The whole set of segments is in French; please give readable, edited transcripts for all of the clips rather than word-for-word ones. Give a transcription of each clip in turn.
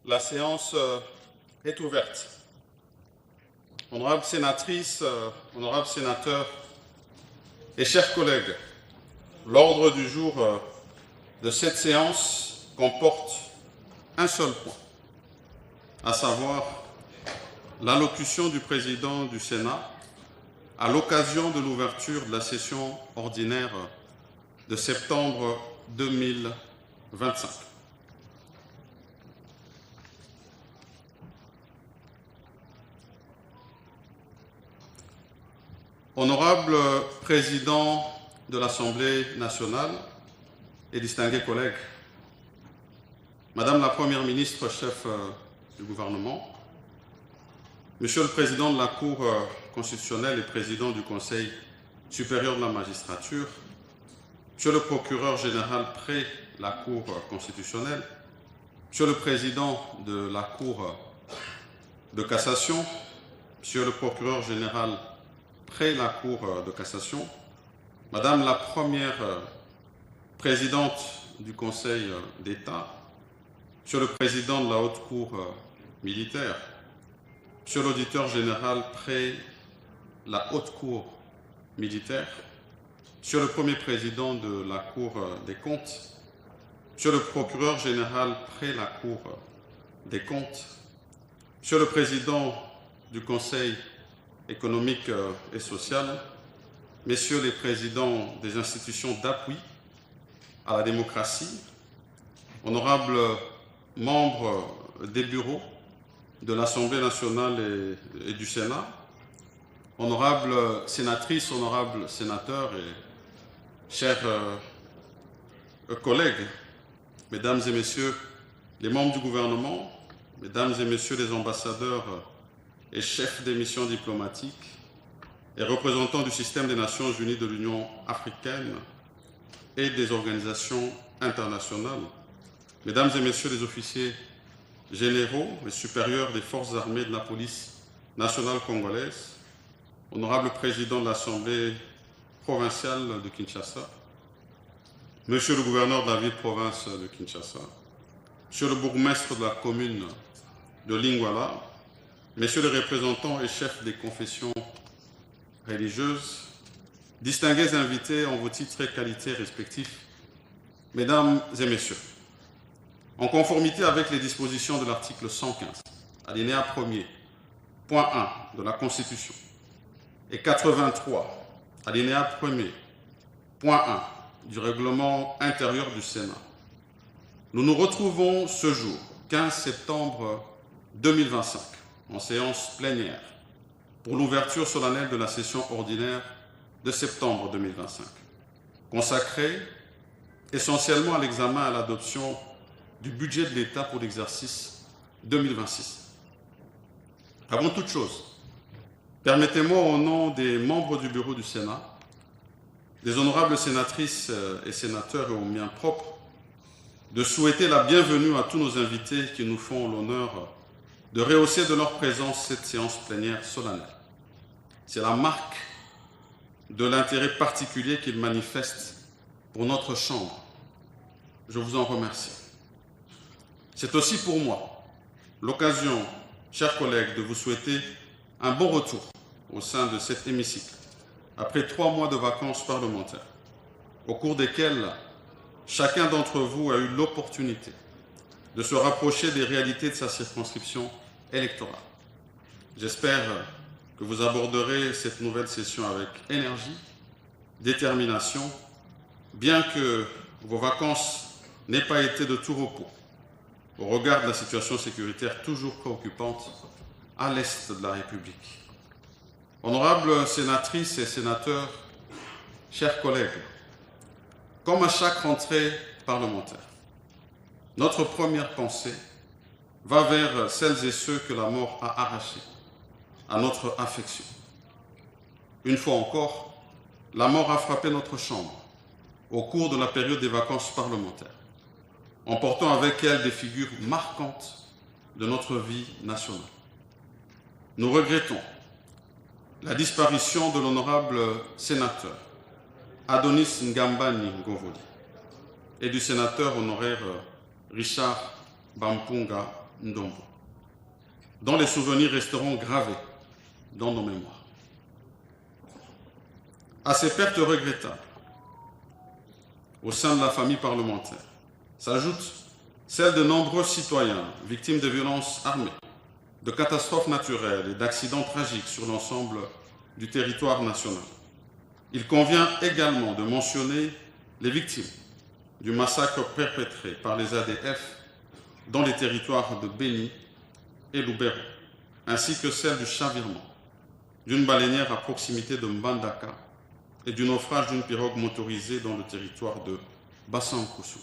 La séance est ouverte. Honorables sénatrices, honorables sénateurs et chers collègues, l'ordre du jour de cette séance comporte un seul point, à savoir l'allocution du président du Sénat à l'occasion de l'ouverture de la session ordinaire de septembre 2025. Honorable président de l'Assemblée nationale et distingués collègues, Madame la Première ministre, chef du gouvernement, Monsieur le Président de la Cour constitutionnelle et Président du Conseil supérieur de la magistrature, Monsieur le Procureur général près la Cour constitutionnelle, Monsieur le Président de la Cour de cassation, Monsieur le Procureur général près la Cour de cassation, Madame la Première Présidente du Conseil d'État, Monsieur le Président de la Haute Cour militaire, Monsieur l'Auditeur général près la Haute Cour militaire, Monsieur le Premier Président de la Cour des comptes, Monsieur le Procureur général près la Cour des comptes, Monsieur le Président du Conseil économique et social, Messieurs les présidents des institutions d'appui à la démocratie, honorables membres des bureaux de l'Assemblée nationale et du Sénat, honorables sénatrices, honorables sénateurs et chers collègues, Mesdames et Messieurs les membres du gouvernement, Mesdames et Messieurs les ambassadeurs et chefs des missions diplomatiques et représentants du système des Nations Unies, de l'Union africaine et des organisations internationales, Mesdames et Messieurs les officiers généraux et supérieurs des forces armées de la police nationale congolaise, honorable président de l'Assemblée provinciale de Kinshasa, Monsieur le gouverneur de la ville-province de Kinshasa, Monsieur le bourgmestre de la commune de Lingwala, Messieurs les représentants et chefs des confessions religieuses, distingués invités en vos titres et qualités respectifs, Mesdames et Messieurs, en conformité avec les dispositions de l'article 115, alinéa 1er, point 1 de la Constitution, et 83, alinéa 1er, point 1 du règlement intérieur du Sénat, nous nous retrouvons ce jour, 15 septembre 2025, en séance plénière pour l'ouverture solennelle de la session ordinaire de septembre 2025, consacrée essentiellement à l'examen et à l'adoption du budget de l'État pour l'exercice 2026. Avant toute chose, permettez-moi au nom des membres du bureau du Sénat, des honorables sénatrices et sénateurs et aux miens propres, de souhaiter la bienvenue à tous nos invités qui nous font l'honneur de rehausser de leur présence cette séance plénière solennelle. C'est la marque de l'intérêt particulier qu'ils manifestent pour notre Chambre. Je vous en remercie. C'est aussi pour moi l'occasion, chers collègues, de vous souhaiter un bon retour au sein de cet hémicycle, après 3 mois de vacances parlementaires, au cours desquels chacun d'entre vous a eu l'opportunité de se rapprocher des réalités de sa circonscription électorale. J'espère que vous aborderez cette nouvelle session avec énergie, détermination, bien que vos vacances n'aient pas été de tout repos, au regard de la situation sécuritaire toujours préoccupante à l'est de la République. Honorables sénatrices et sénateurs, chers collègues, comme à chaque rentrée parlementaire, notre première pensée va vers celles et ceux que la mort a arrachés à notre affection. Une fois encore, la mort a frappé notre Chambre au cours de la période des vacances parlementaires, emportant avec elle des figures marquantes de notre vie nationale. Nous regrettons la disparition de l'honorable sénateur Adonis Ngambani Ngovoli et du sénateur honoraire Richard Bampunga Ndombo, dont les souvenirs resteront gravés dans nos mémoires. À ces pertes regrettables, au sein de la famille parlementaire, s'ajoute celle de nombreux citoyens victimes de violences armées, de catastrophes naturelles et d'accidents tragiques sur l'ensemble du territoire national. Il convient également de mentionner les victimes du massacre perpétré par les ADF dans les territoires de Béni et Lubero, ainsi que celle du chavirement d'une baleinière à proximité de Mbandaka et du naufrage d'une pirogue motorisée dans le territoire de Bassankossou.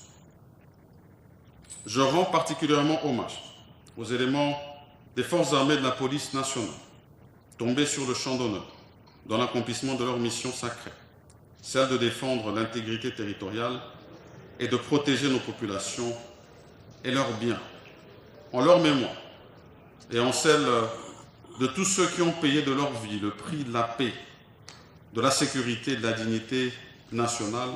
Je rends particulièrement hommage aux éléments des forces armées de la police nationale, tombés sur le champ d'honneur dans l'accomplissement de leur mission sacrée, celle de défendre l'intégrité territoriale et de protéger nos populations et leurs biens, en leur mémoire et en celle de tous ceux qui ont payé de leur vie le prix de la paix, de la sécurité et de la dignité nationale.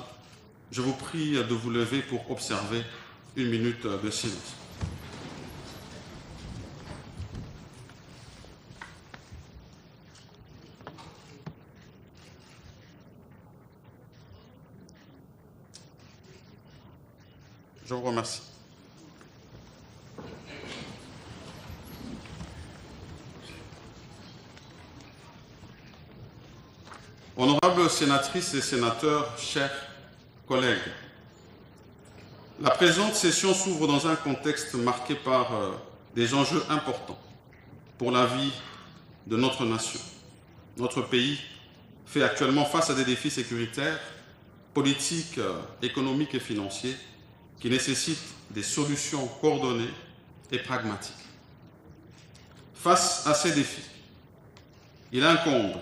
Je vous prie de vous lever pour observer une minute de silence. Je vous remercie. Honorables sénatrices et sénateurs, chers collègues, la présente session s'ouvre dans un contexte marqué par des enjeux importants pour la vie de notre nation. Notre pays fait actuellement face à des défis sécuritaires, politiques, économiques et financiers qui nécessitent des solutions coordonnées et pragmatiques. Face à ces défis, il incombe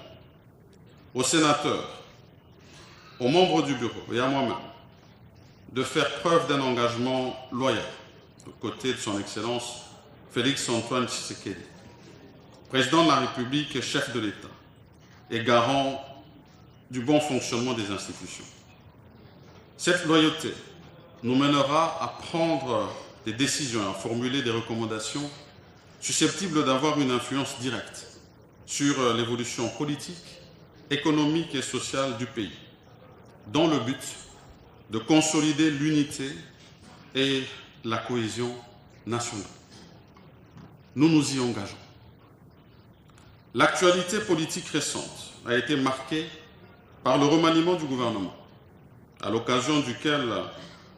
aux sénateurs, aux membres du bureau et à moi-même de faire preuve d'un engagement loyal aux côtés de son Excellence Félix-Antoine Tshisekedi, président de la République et chef de l'État, et garant du bon fonctionnement des institutions. Cette loyauté nous mènera à prendre des décisions, à formuler des recommandations susceptibles d'avoir une influence directe sur l'évolution politique, économique et sociale du pays, dans le but de consolider l'unité et la cohésion nationale. Nous nous y engageons. L'actualité politique récente a été marquée par le remaniement du gouvernement, à l'occasion duquel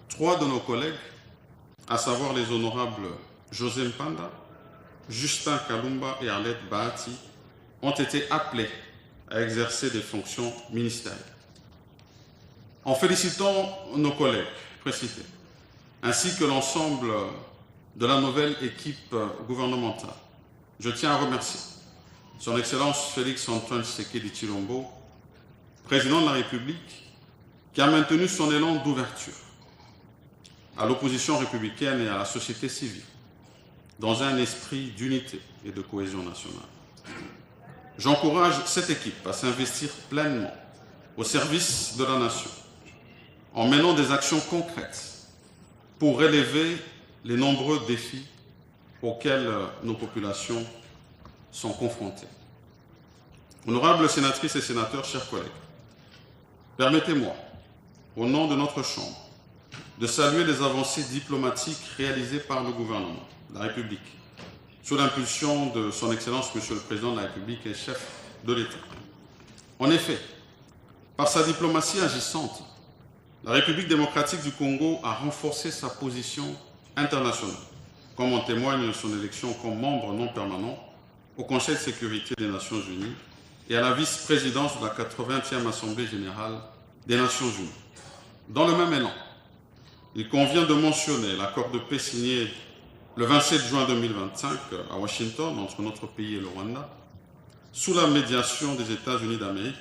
3 de nos collègues, à savoir les honorables José Mpanda, Justin Kalumba et Arlette Bahati, ont été appelés à exercer des fonctions ministérielles. En félicitant nos collègues précités, ainsi que l'ensemble de la nouvelle équipe gouvernementale, je tiens à remercier Son Excellence Félix-Antoine Tshisekedi Tshilombo, président de la République, qui a maintenu son élan d'ouverture à l'opposition républicaine et à la société civile, dans un esprit d'unité et de cohésion nationale. J'encourage cette équipe à s'investir pleinement au service de la nation, en menant des actions concrètes pour relever les nombreux défis auxquels nos populations sont confrontées. Honorables sénatrices et sénateurs, chers collègues, permettez-moi, au nom de notre Chambre, de saluer les avancées diplomatiques réalisées par le gouvernement de la République, sous l'impulsion de son Excellence, Monsieur le Président de la République et chef de l'État. En effet, par sa diplomatie agissante, la République démocratique du Congo a renforcé sa position internationale, comme en témoigne son élection comme membre non permanent au Conseil de sécurité des Nations Unies et à la vice-présidence de la 80e Assemblée générale des Nations Unies. Dans le même élan, il convient de mentionner l'accord de paix signé le 27 juin 2025 à Washington entre notre pays et le Rwanda, sous la médiation des États-Unis d'Amérique,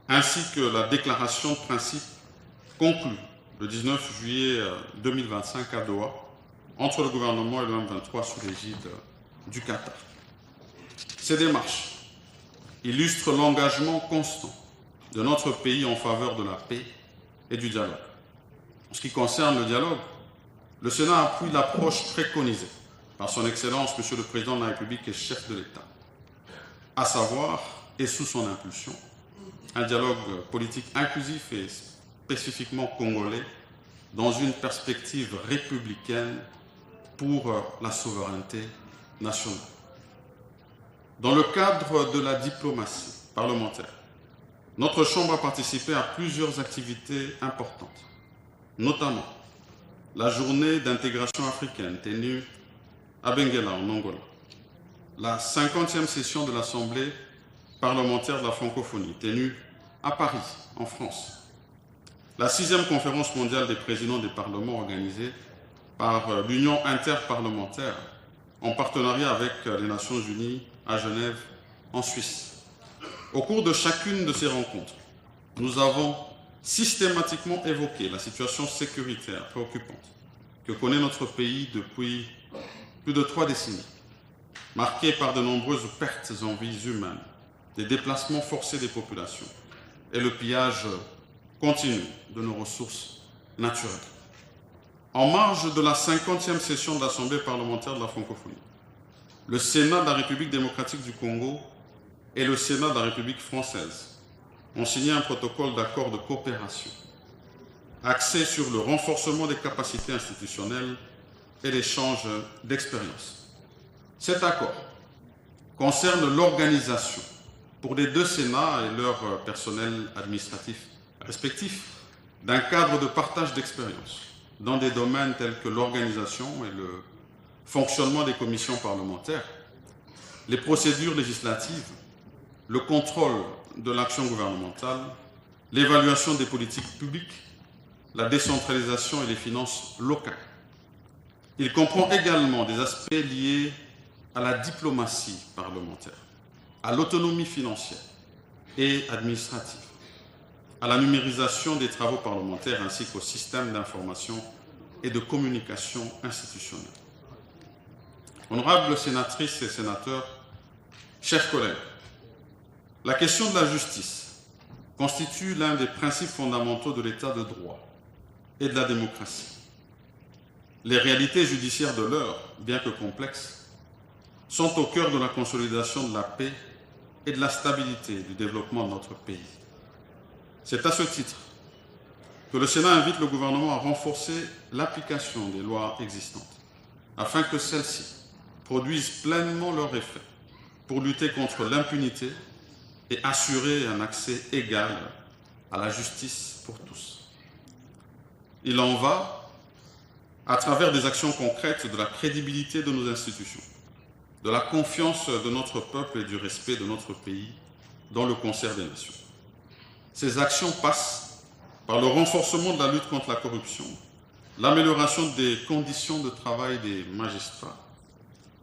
ainsi que la déclaration de principe conclue le 19 juillet 2025 à Doha entre le gouvernement et le M23 sous l'égide du Qatar. Ces démarches illustrent l'engagement constant de notre pays en faveur de la paix et du dialogue. En ce qui concerne le dialogue, le Sénat appuie l'approche préconisée par son Excellence, Monsieur le Président de la République et chef de l'État, à savoir, et sous son impulsion, un dialogue politique inclusif et spécifiquement congolais dans une perspective républicaine pour la souveraineté nationale. Dans le cadre de la diplomatie parlementaire, notre Chambre a participé à plusieurs activités importantes, notamment la journée d'intégration africaine tenue à Benguela, en Angola, la 50e session de l'Assemblée parlementaire de la francophonie tenue à Paris, en France, la 6e conférence mondiale des présidents des parlements organisée par l'Union interparlementaire en partenariat avec les Nations Unies à Genève, en Suisse. Au cours de chacune de ces rencontres, nous avons systématiquement évoqué la situation sécuritaire préoccupante que connaît notre pays depuis plus de 3 décennies, marquée par de nombreuses pertes en vies humaines, des déplacements forcés des populations et le pillage continu de nos ressources naturelles. En marge de la 50e session de l'Assemblée parlementaire de la francophonie, le Sénat de la République démocratique du Congo et le Sénat de la République française ont signé un protocole d'accord de coopération axé sur le renforcement des capacités institutionnelles et l'échange d'expériences. Cet accord concerne l'organisation pour les 2 Sénats et leur personnel administratif respectifs d'un cadre de partage d'expériences dans des domaines tels que l'organisation et le fonctionnement des commissions parlementaires, les procédures législatives, le contrôle de l'action gouvernementale, l'évaluation des politiques publiques, la décentralisation et les finances locales. Il comprend également des aspects liés à la diplomatie parlementaire, à l'autonomie financière et administrative, à la numérisation des travaux parlementaires ainsi qu'au système d'information et de communication institutionnelle. Honorables sénatrices et sénateurs, chers collègues, la question de la justice constitue l'un des principes fondamentaux de l'état de droit et de la démocratie. Les réalités judiciaires de l'heure, bien que complexes, sont au cœur de la consolidation de la paix et de la stabilité du développement de notre pays. C'est à ce titre que le Sénat invite le gouvernement à renforcer l'application des lois existantes, afin que celles-ci produisent pleinement leur effet pour lutter contre l'impunité et assurer un accès égal à la justice pour tous. Il en va, à travers des actions concrètes, de la crédibilité de nos institutions, de la confiance de notre peuple et du respect de notre pays dans le concert des nations. Ces actions passent par le renforcement de la lutte contre la corruption, l'amélioration des conditions de travail des magistrats,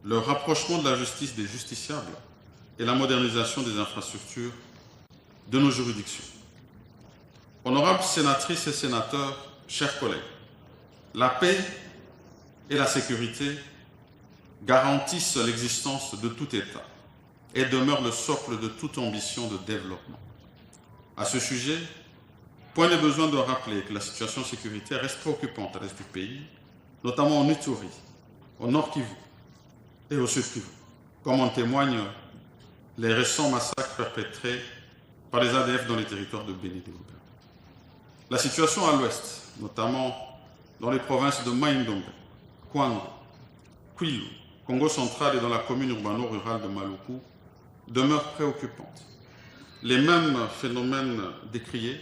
le rapprochement de la justice des justiciables et la modernisation des infrastructures de nos juridictions. Honorables sénatrices et sénateurs, chers collègues, la paix et la sécurité garantissent l'existence de tout État et demeurent le socle de toute ambition de développement. À ce sujet, point n'est besoin de rappeler que la situation sécuritaire reste préoccupante à l'est du pays, notamment en Ituri, au nord Kivu et au sud Kivu, comme en témoignent les récents massacres perpétrés par les ADF dans les territoires de Béni et Lubero. La situation à l'ouest, notamment dans les provinces de Mai-Ndombe, Kwango, Kwilu, Congo central et dans la commune urbano-rurale de Maluku, demeure préoccupante. Les mêmes phénomènes décriés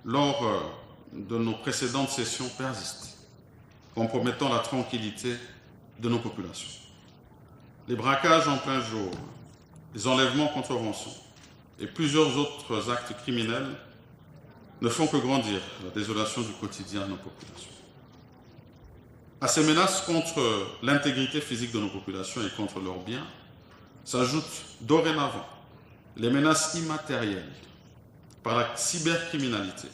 lors de nos précédentes sessions persistent, compromettant la tranquillité de nos populations. Les braquages en plein jour, les enlèvements contre rançon et plusieurs autres actes criminels ne font que grandir la désolation du quotidien de nos populations. À ces menaces contre l'intégrité physique de nos populations et contre leurs biens s'ajoutent dorénavant les menaces immatérielles par la cybercriminalité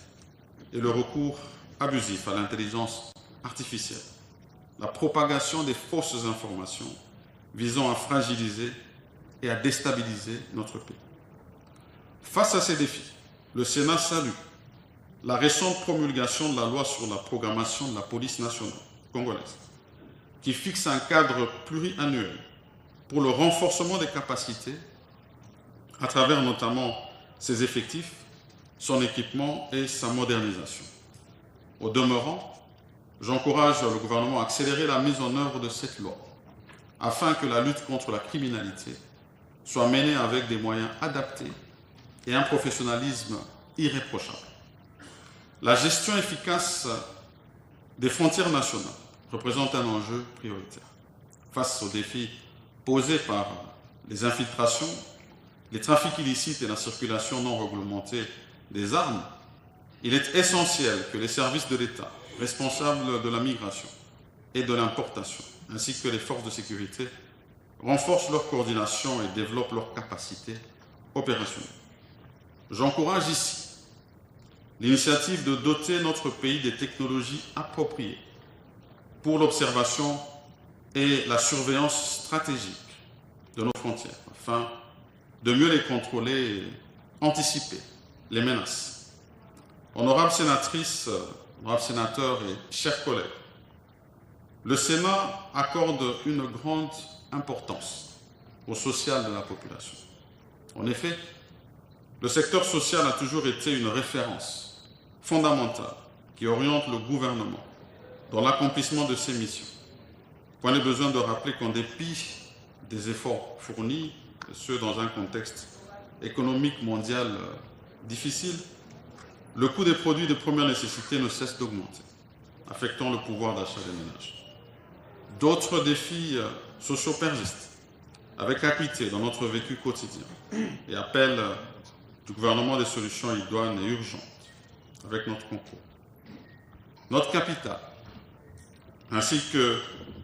et le recours abusif à l'intelligence artificielle, la propagation des fausses informations visant à fragiliser et à déstabiliser notre pays. Face à ces défis, le Sénat salue la récente promulgation de la loi sur la programmation de la police nationale congolaise, qui fixe un cadre pluriannuel pour le renforcement des capacités à travers notamment ses effectifs, son équipement et sa modernisation. Au demeurant, j'encourage le gouvernement à accélérer la mise en œuvre de cette loi afin que la lutte contre la criminalité soit menée avec des moyens adaptés et un professionnalisme irréprochable. La gestion efficace des frontières nationales représente un enjeu prioritaire. Face aux défis posés par les infiltrations, les trafics illicites et la circulation non réglementée des armes, il est essentiel que les services de l'État responsables de la migration et de l'importation, ainsi que les forces de sécurité, renforcent leur coordination et développent leurs capacités opérationnelles. J'encourage ici l'initiative de doter notre pays des technologies appropriées pour l'observation et la surveillance stratégique de nos frontières, afin de mieux les contrôler et anticiper les menaces. Honorables sénatrices, honorables sénateurs et chers collègues, le Sénat accorde une grande importance au social de la population. En effet, le secteur social a toujours été une référence fondamentale qui oriente le gouvernement dans l'accomplissement de ses missions. Point n'est besoin de rappeler qu'en dépit des efforts fournis, et ce dans un contexte économique mondial difficile, le coût des produits de première nécessité ne cesse d'augmenter, affectant le pouvoir d'achat des ménages. D'autres défis sociaux persistent, avec acuité dans notre vécu quotidien, et appellent du gouvernement des solutions idoines et urgentes, avec notre concours. Notre capitale, ainsi que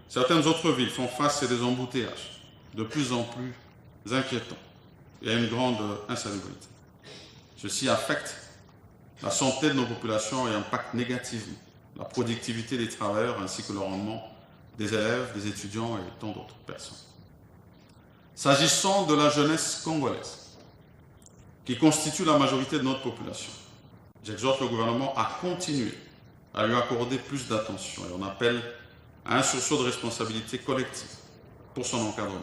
certaines autres villes, font face à des embouteillages de plus en plus inquiétants et à une grande insalubrité. Ceci affecte la santé de nos populations et impacte négativement la productivité des travailleurs ainsi que le rendement des élèves, des étudiants et tant d'autres personnes. S'agissant de la jeunesse congolaise, qui constitue la majorité de notre population, j'exhorte le gouvernement à continuer à lui accorder plus d'attention et on appelle à un sursaut de responsabilité collective pour son encadrement.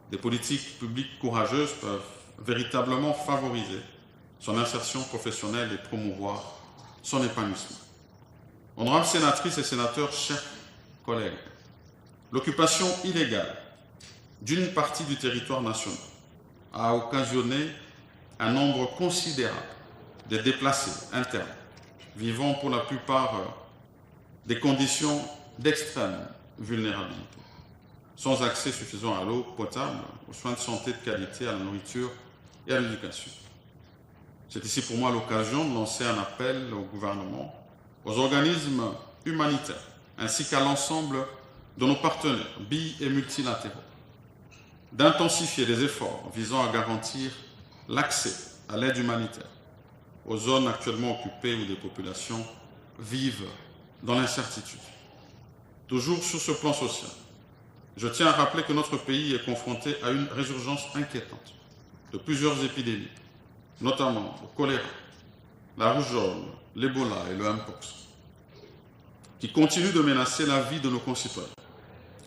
Des politiques publiques courageuses peuvent véritablement favoriser son insertion professionnelle et promouvoir son épanouissement. Honorables sénatrices et sénateurs, chers collègues, l'occupation illégale d'une partie du territoire national a occasionné un nombre considérable de déplacés internes, vivant pour la plupart des conditions d'extrême vulnérabilité, sans accès suffisant à l'eau potable, aux soins de santé de qualité, à la nourriture et à l'éducation. C'est ici pour moi l'occasion de lancer un appel au gouvernement, aux organismes humanitaires, ainsi qu'à l'ensemble de nos partenaires bi- et multilatéraux, d'intensifier les efforts visant à garantir l'accès à l'aide humanitaire aux zones actuellement occupées où des populations vivent dans l'incertitude. Toujours sur ce plan social, je tiens à rappeler que notre pays est confronté à une résurgence inquiétante de plusieurs épidémies, notamment le choléra, la rougeole, l'Ebola et le Mpox, qui continuent de menacer la vie de nos concitoyens.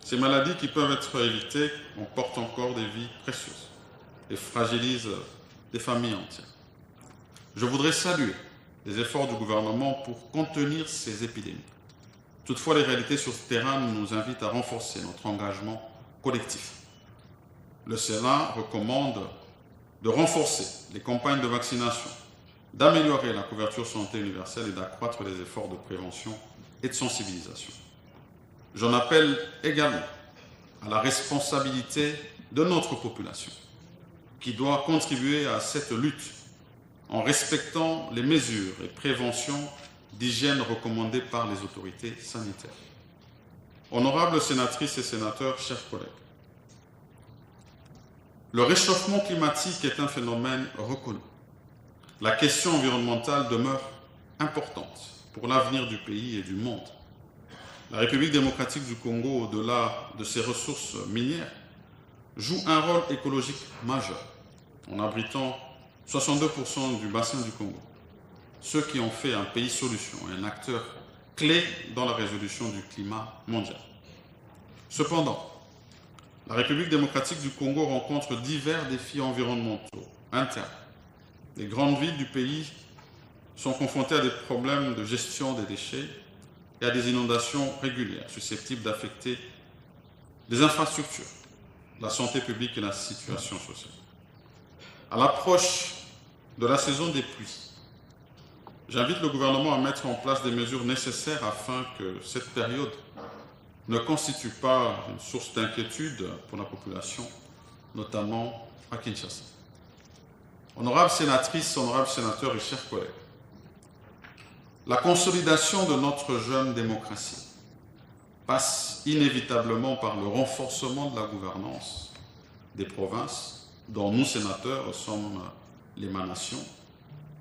Ces maladies qui peuvent être évitées emportent encore des vies précieuses et fragilisent des familles entières. Je voudrais saluer les efforts du gouvernement pour contenir ces épidémies. Toutefois, les réalités sur le terrain nous invitent à renforcer notre engagement collectif. Le Sénat recommande de renforcer les campagnes de vaccination, d'améliorer la couverture santé universelle et d'accroître les efforts de prévention et de sensibilisation. J'en appelle également à la responsabilité de notre population, qui doit contribuer à cette lutte en respectant les mesures et préventions d'hygiène recommandées par les autorités sanitaires. Honorables sénatrices et sénateurs, chers collègues, le réchauffement climatique est un phénomène reconnu. La question environnementale demeure importante pour l'avenir du pays et du monde. La République démocratique du Congo, au-delà de ses ressources minières, joue un rôle écologique majeur en abritant 62% du bassin du Congo, ce qui en fait un pays solution et un acteur clé dans la résolution du climat mondial. Cependant, la République démocratique du Congo rencontre divers défis environnementaux internes. Les grandes villes du pays sont confrontées à des problèmes de gestion des déchets et à des inondations régulières susceptibles d'affecter les infrastructures, la santé publique et la situation sociale. À l'approche de la saison des pluies, j'invite le gouvernement à mettre en place des mesures nécessaires afin que cette période ne constitue pas une source d'inquiétude pour la population, notamment à Kinshasa. Honorables sénatrices, honorables sénateurs et chers collègues, la consolidation de notre jeune démocratie passe inévitablement par le renforcement de la gouvernance des provinces, dont nous, sénateurs, sommes l'émanation,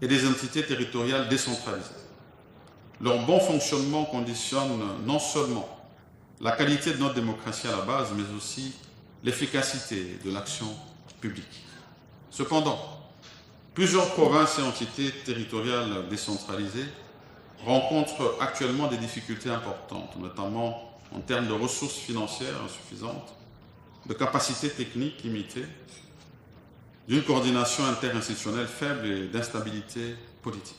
et des entités territoriales décentralisées. Leur bon fonctionnement conditionne non seulement la qualité de notre démocratie à la base, mais aussi l'efficacité de l'action publique. Cependant, plusieurs provinces et entités territoriales décentralisées rencontrent actuellement des difficultés importantes, notamment en termes de ressources financières insuffisantes, de capacités techniques limitées, d'une coordination interinstitutionnelle faible et d'instabilité politique.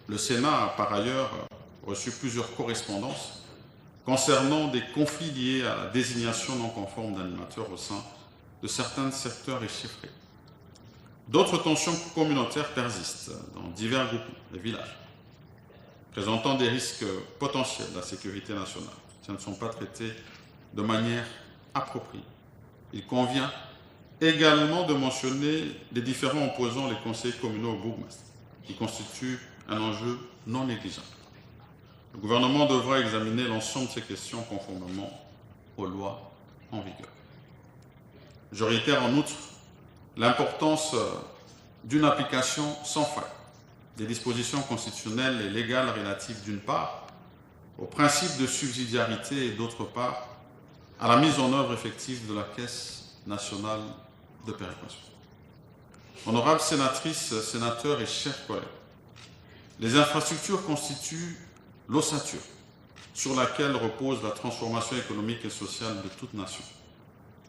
Le Sénat a par ailleurs reçu plusieurs correspondances concernant des conflits liés à la désignation non conforme d'animateurs au sein de certains secteurs et chefferies. D'autres tensions communautaires persistent dans divers groupes et villages, présentant des risques potentiels de la sécurité nationale. Qui ne sont pas traités de manière appropriée. Il convient également de mentionner les différends opposant les conseillers communaux au bourgmestre, qui constituent un enjeu non négligeable. Le gouvernement devra examiner l'ensemble de ces questions conformément aux lois en vigueur. Je réitère en outre l'importance d'une application sans faille des dispositions constitutionnelles et légales relatives d'une part au principe de subsidiarité et d'autre part à la mise en œuvre effective de la Caisse nationale de péréquation. Honorables sénatrices, sénateurs et chers collègues, les infrastructures constituent l'ossature sur laquelle repose la transformation économique et sociale de toute nation.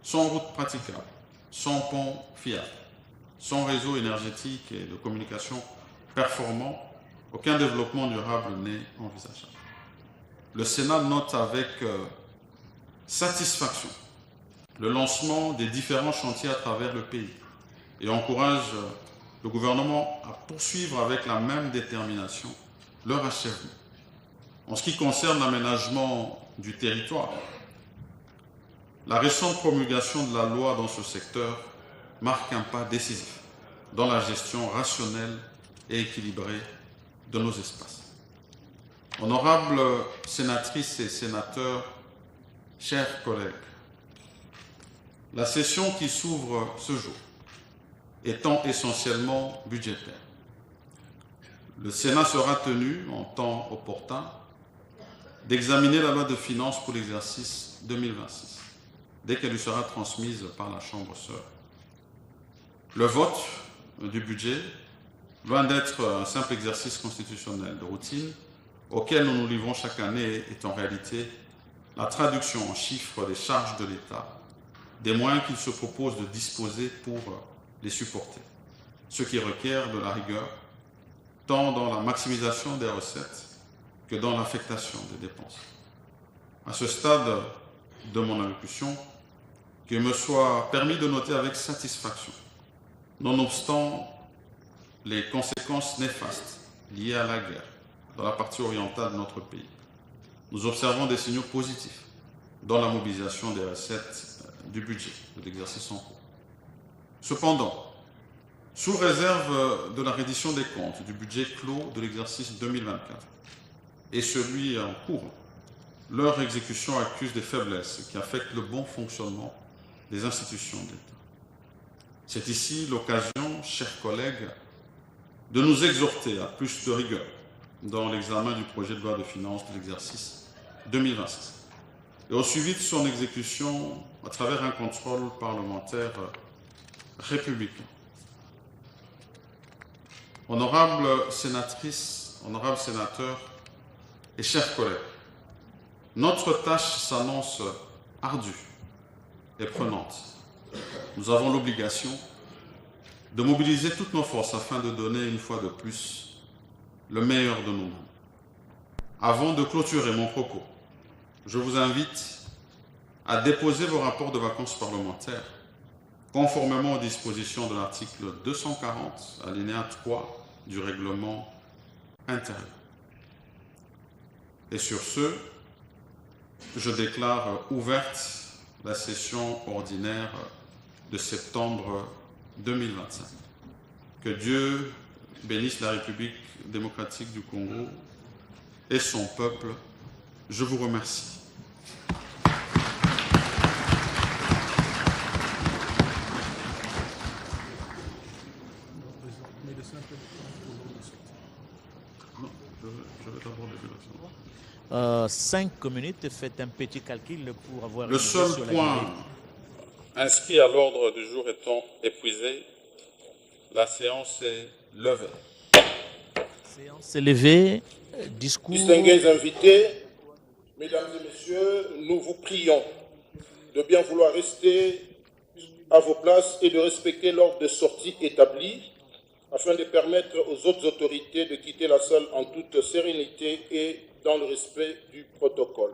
Sans route praticable, sans pont fiable, sans réseau énergétique et de communication performant, aucun développement durable n'est envisageable. Le Sénat note avec satisfaction le lancement des différents chantiers à travers le pays et encourage le gouvernement à poursuivre avec la même détermination leur achèvement. En ce qui concerne l'aménagement du territoire, la récente promulgation de la loi dans ce secteur marque un pas décisif dans la gestion rationnelle et équilibrée de nos espaces. Honorables sénatrices et sénateurs, chers collègues, la session qui s'ouvre ce jour étant essentiellement budgétaire, le Sénat sera tenu, en temps opportun, d'examiner la loi de finances pour l'exercice 2026, dès qu'elle lui sera transmise par la Chambre sœur. Le vote du budget, loin d'être un simple exercice constitutionnel de routine, auquel nous nous livrons chaque année, est en réalité la traduction en chiffres des charges de l'État, des moyens qu'il se propose de disposer pour les supporter, ce qui requiert de la rigueur, tant dans la maximisation des recettes que dans l'affectation des dépenses. À ce stade de mon allocution, qu'il me soit permis de noter avec satisfaction, nonobstant les conséquences néfastes liées à la guerre dans la partie orientale de notre pays, nous observons des signaux positifs dans la mobilisation des recettes du budget de l'exercice en cours. Cependant, sous réserve de la reddition des comptes du budget clos de l'exercice 2024 et celui en cours, leur exécution accuse des faiblesses qui affectent le bon fonctionnement des institutions d'État. C'est ici l'occasion, chers collègues, de nous exhorter à plus de rigueur dans l'examen du projet de loi de finances de l'exercice 2026 et au suivi de son exécution à travers un contrôle parlementaire républicain. Honorables sénatrices, honorables sénateurs et chers collègues, notre tâche s'annonce ardue et prenante. Nous avons l'obligation de mobiliser toutes nos forces afin de donner une fois de plus le meilleur de nous-mêmes. Avant de clôturer mon propos, je vous invite à déposer vos rapports de vacances parlementaires conformément aux dispositions de l'article 240, alinéa 3 du règlement intérieur. Et sur ce, je déclare ouverte la session ordinaire de septembre 2025. Que Dieu bénisse la République démocratique du Congo et son peuple. Je vous remercie. Je vais d'abord lever la 5 minutes, faites un petit calcul pour avoir... Le seul point inscrit à l'ordre du jour étant épuisé, la séance est levée. Séance est levée, discours... Distingués invités, mesdames et messieurs, nous vous prions de bien vouloir rester à vos places et de respecter l'ordre de sortie établi afin de permettre aux autres autorités de quitter la salle en toute sérénité et dans le respect du protocole.